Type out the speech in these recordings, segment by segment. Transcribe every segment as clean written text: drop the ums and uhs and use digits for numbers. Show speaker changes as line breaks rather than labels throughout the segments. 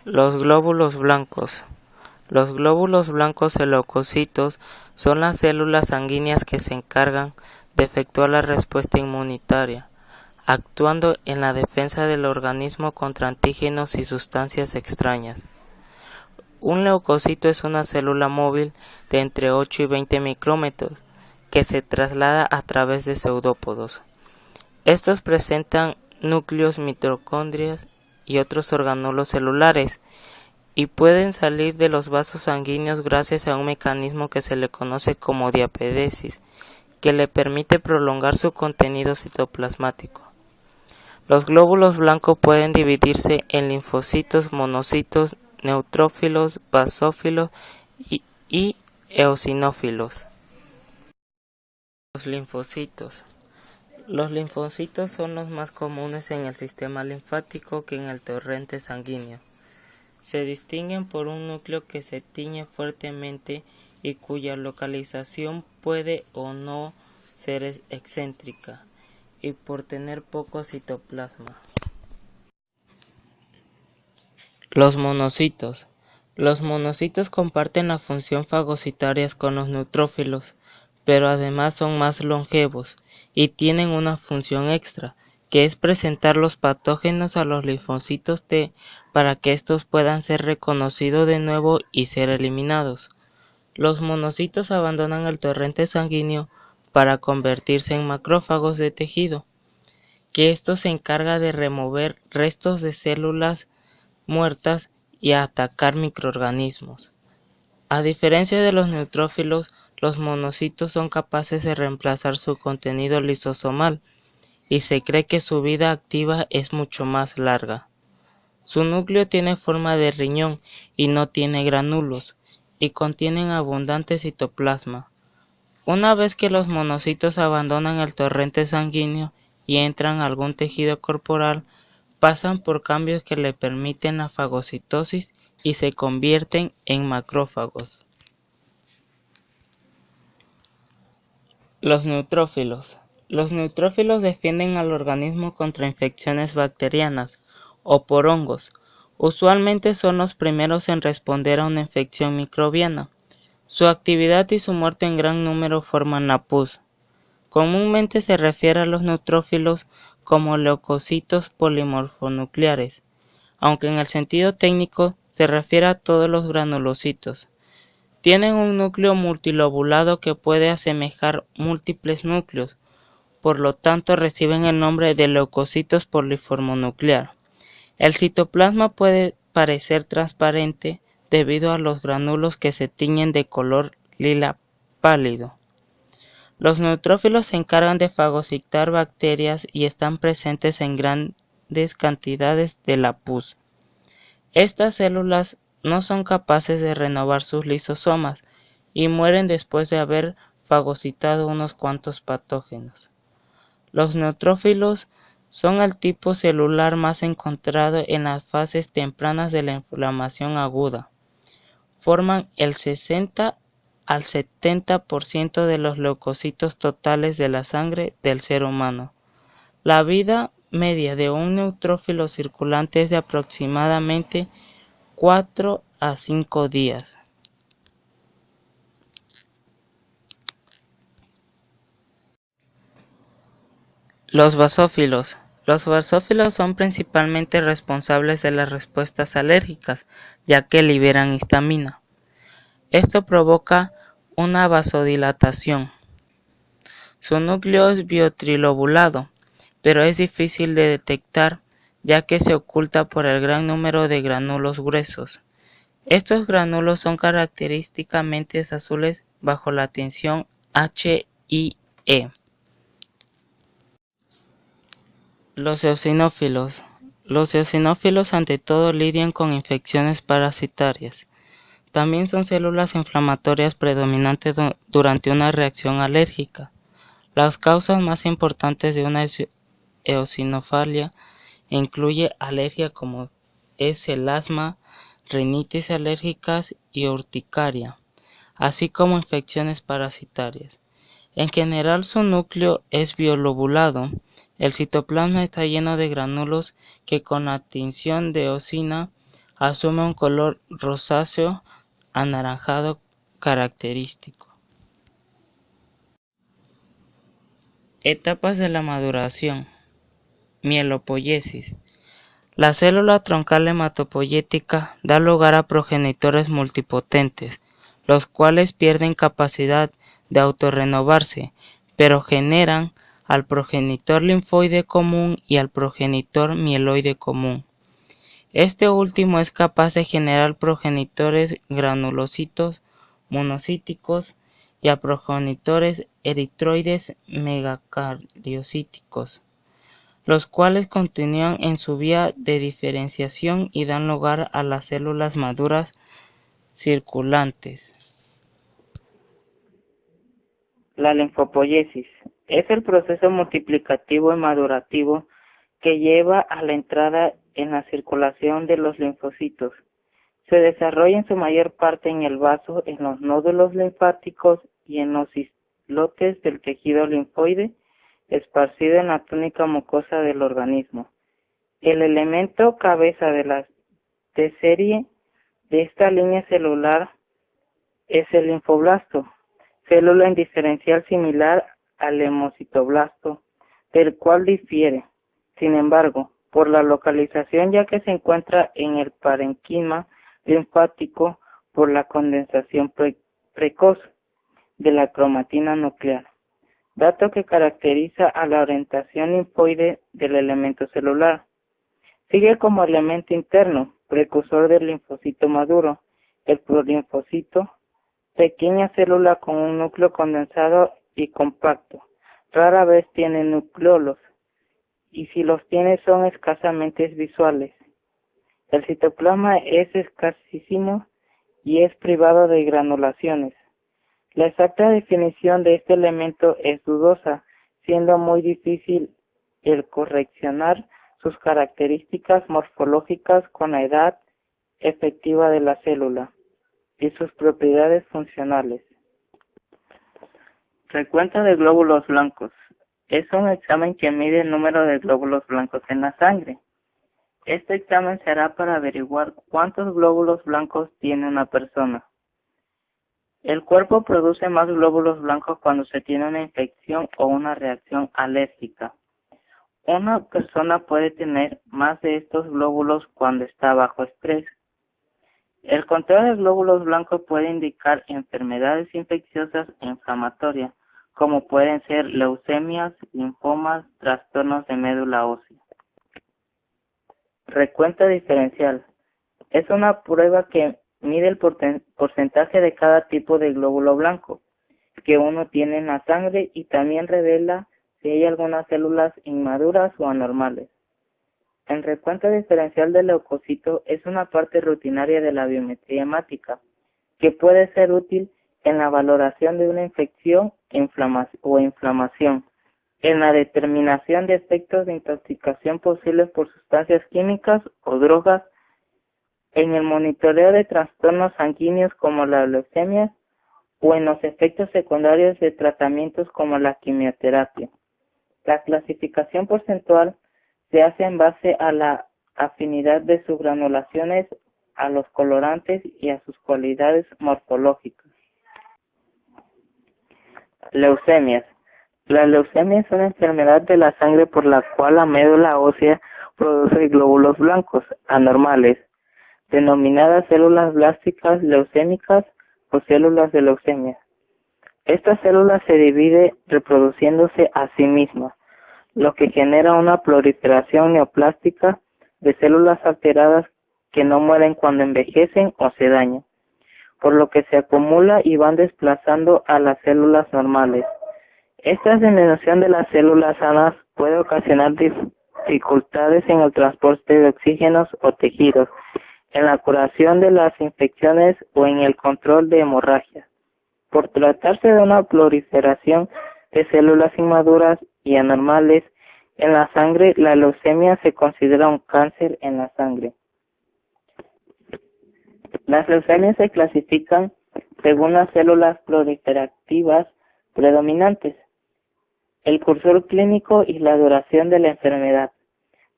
Los glóbulos blancos. Los glóbulos blancos o leucocitos son las células sanguíneas que se encargan de efectuar la respuesta inmunitaria, actuando en la defensa del organismo contra antígenos y sustancias extrañas. Un leucocito es una célula móvil de entre 8 y 20 micrómetros que se traslada a través de pseudópodos. Estos presentan núcleos, mitocondrias y otros orgánulos celulares y pueden salir de los vasos sanguíneos gracias a un mecanismo que se le conoce como diapédesis, que le permite prolongar su contenido citoplasmático. Los glóbulos blancos pueden dividirse en linfocitos, monocitos, neutrófilos, basófilos y eosinófilos. Los linfocitos. Los linfocitos son los más comunes en el sistema linfático que en el torrente sanguíneo. Se distinguen por un núcleo que se tiñe fuertemente y cuya localización puede o no ser excéntrica, y por tener poco citoplasma. Los monocitos. Los monocitos comparten la función fagocitaria con los neutrófilos, pero además son más longevos y tienen una función extra, que es presentar los patógenos a los linfocitos T para que estos puedan ser reconocidos de nuevo y ser eliminados. Los monocitos abandonan el torrente sanguíneo para convertirse en macrófagos de tejido, que esto se encarga de remover restos de células muertas y a atacar microorganismos. A diferencia de los neutrófilos, los monocitos son capaces de reemplazar su contenido lisosomal y se cree que su vida activa es mucho más larga. Su núcleo tiene forma de riñón y no tiene gránulos, y contienen abundante citoplasma. Una vez que los monocitos abandonan el torrente sanguíneo y entran a algún tejido corporal, pasan por cambios que le permiten la fagocitosis y se convierten en macrófagos. Los neutrófilos. Los neutrófilos defienden al organismo contra infecciones bacterianas o por hongos. Usualmente son los primeros en responder a una infección microbiana. Su actividad y su muerte en gran número forman la pus. Comúnmente se refiere a los neutrófilos como leucocitos polimorfonucleares, aunque en el sentido técnico se refiere a todos los granulocitos. Tienen un núcleo multilobulado que puede asemejar múltiples núcleos, por lo tanto reciben el nombre de leucocitos poliformonuclear. El citoplasma puede parecer transparente debido a los gránulos que se tiñen de color lila pálido. Los neutrófilos se encargan de fagocitar bacterias y están presentes en grandes cantidades de la pus. Estas células no son capaces de renovar sus lisosomas y mueren después de haber fagocitado unos cuantos patógenos. Los neutrófilos son el tipo celular más encontrado en las fases tempranas de la inflamación aguda. Forman el 60 al 70% de los leucocitos totales de la sangre del ser humano. La vida media de un neutrófilo circulante es de aproximadamente 4 a 5 días. Los basófilos. Los basófilos son principalmente responsables de las respuestas alérgicas, ya que liberan histamina. Esto provoca una vasodilatación. Su núcleo es biotrilobulado, pero es difícil de detectar ya que se oculta por el gran número de gránulos gruesos. Estos gránulos son característicamente azules bajo la tensión HIE. Los eosinófilos. Los eosinófilos ante todo lidian con infecciones parasitarias. También son células inflamatorias predominantes durante una reacción alérgica. Las causas más importantes de una eosinofilia incluye alergia como es el asma, rinitis alérgicas y urticaria, así como infecciones parasitarias. En general su núcleo es bilobulado. El citoplasma está lleno de gránulos que con la tinción de eosina asume un color rosáceo anaranjado característico. Etapas de la maduración. Mielopoiesis. La célula troncal hematopoyética da lugar a progenitores multipotentes, los cuales pierden capacidad de autorrenovarse, pero generan al progenitor linfoide común y al progenitor mieloide común. Este último es capaz de generar progenitores granulocitos monocíticos y a progenitores eritroides megacariocíticos, los cuales continúan en su vía de diferenciación y dan lugar a las células maduras circulantes.
La linfopoiesis es el proceso multiplicativo y madurativo que lleva a la entrada en la circulación de los linfocitos. Se desarrolla en su mayor parte en el vaso, en los nódulos linfáticos y en los islotes del tejido linfoide esparcido en la túnica mucosa del organismo. El elemento cabeza de serie de esta línea celular es el linfoblasto, célula en diferencial similar al hemocitoblasto, del cual difiere, sin embargo, por la localización, ya que se encuentra en el parenquima linfático por la condensación precoz de la cromatina nuclear, dato que caracteriza a la orientación linfoide del elemento celular. Sigue como elemento interno, precursor del linfocito maduro, el prolinfocito, pequeña célula con un núcleo condensado y compacto. Rara vez tiene nucleolos, y si los tiene son escasamente visuales. El citoplasma es escasísimo y es privado de granulaciones. La exacta definición de este elemento es dudosa, siendo muy difícil el correccionar sus características morfológicas con la edad efectiva de la célula y sus propiedades funcionales. Recuento de glóbulos blancos. Es un examen que mide el número de glóbulos blancos en la sangre. Este examen será para averiguar cuántos glóbulos blancos tiene una persona. El cuerpo produce más glóbulos blancos cuando se tiene una infección o una reacción alérgica. Una persona puede tener más de estos glóbulos cuando está bajo estrés. El conteo de glóbulos blancos puede indicar enfermedades infecciosas e inflamatorias, como pueden ser leucemias, linfomas, trastornos de médula ósea. Recuento diferencial. Es una prueba que mide el porcentaje de cada tipo de glóbulo blanco que uno tiene en la sangre y también revela si hay algunas células inmaduras o anormales. El recuento diferencial del leucocito es una parte rutinaria de la biometría hemática que puede ser útil en la valoración de una infección o inflamación, en la determinación de efectos de intoxicación posibles por sustancias químicas o drogas, en el monitoreo de trastornos sanguíneos como la leucemia o en los efectos secundarios de tratamientos como la quimioterapia. La clasificación porcentual se hace en base a la afinidad de sus granulaciones a los colorantes y a sus cualidades morfológicas. Leucemias. La leucemia es una enfermedad de la sangre por la cual la médula ósea produce glóbulos blancos anormales, denominadas células blásticas leucémicas o células de leucemia. Esta célula se divide reproduciéndose a sí misma, lo que genera una proliferación neoplástica de células alteradas que no mueren cuando envejecen o se dañan, por lo que se acumula y van desplazando a las células normales. Esta disminución de las células sanas puede ocasionar dificultades en el transporte de oxígenos o tejidos, en la curación de las infecciones o en el control de hemorragias. Por tratarse de una proliferación de células inmaduras y anormales en la sangre, la leucemia se considera un cáncer en la sangre. Las leucemias se clasifican según las células proliferativas predominantes, el cursor clínico y la duración de la enfermedad.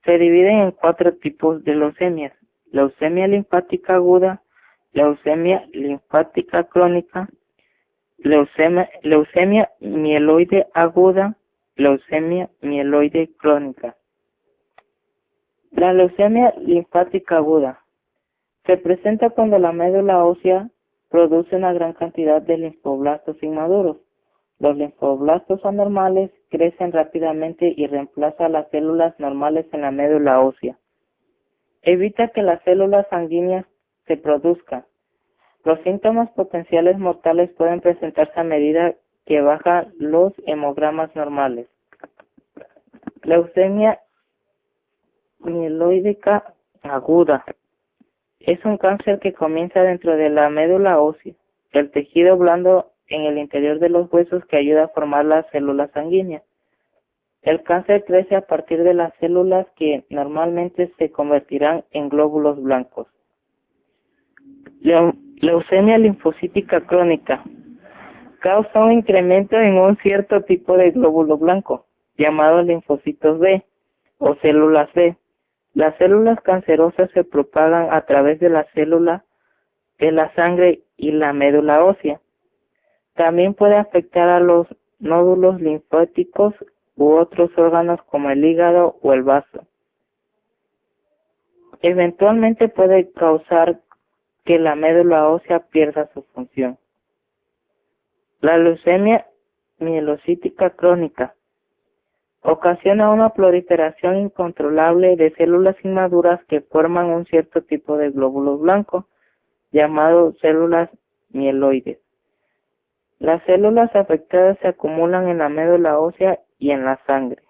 Se dividen en 4 tipos de leucemias: leucemia linfática aguda, leucemia linfática crónica, leucemia mieloide aguda, leucemia mieloide crónica. La leucemia linfática aguda se presenta cuando la médula ósea produce una gran cantidad de linfoblastos inmaduros. Los linfoblastos anormales crecen rápidamente y reemplazan las células normales en la médula ósea. Evita que las células sanguíneas se produzcan. Los síntomas potenciales mortales pueden presentarse a medida que bajan los hemogramas normales. Leucemia mieloidica aguda es un cáncer que comienza dentro de la médula ósea, el tejido blando en el interior de los huesos que ayuda a formar las células sanguíneas. El cáncer crece a partir de las células que normalmente se convertirán en glóbulos blancos. Leucemia linfocítica crónica causa un incremento en un cierto tipo de glóbulo blanco, llamados linfocitos B o células B. Las células cancerosas se propagan a través de la célula de la sangre y la médula ósea. También puede afectar a los nódulos linfáticos u otros órganos como el hígado o el vaso. Eventualmente puede causar que la médula ósea pierda su función. La leucemia mielocítica crónica ocasiona una proliferación incontrolable de células inmaduras que forman un cierto tipo de glóbulos blancos, llamados células mieloides. Las células afectadas se acumulan en la médula ósea y en la sangre.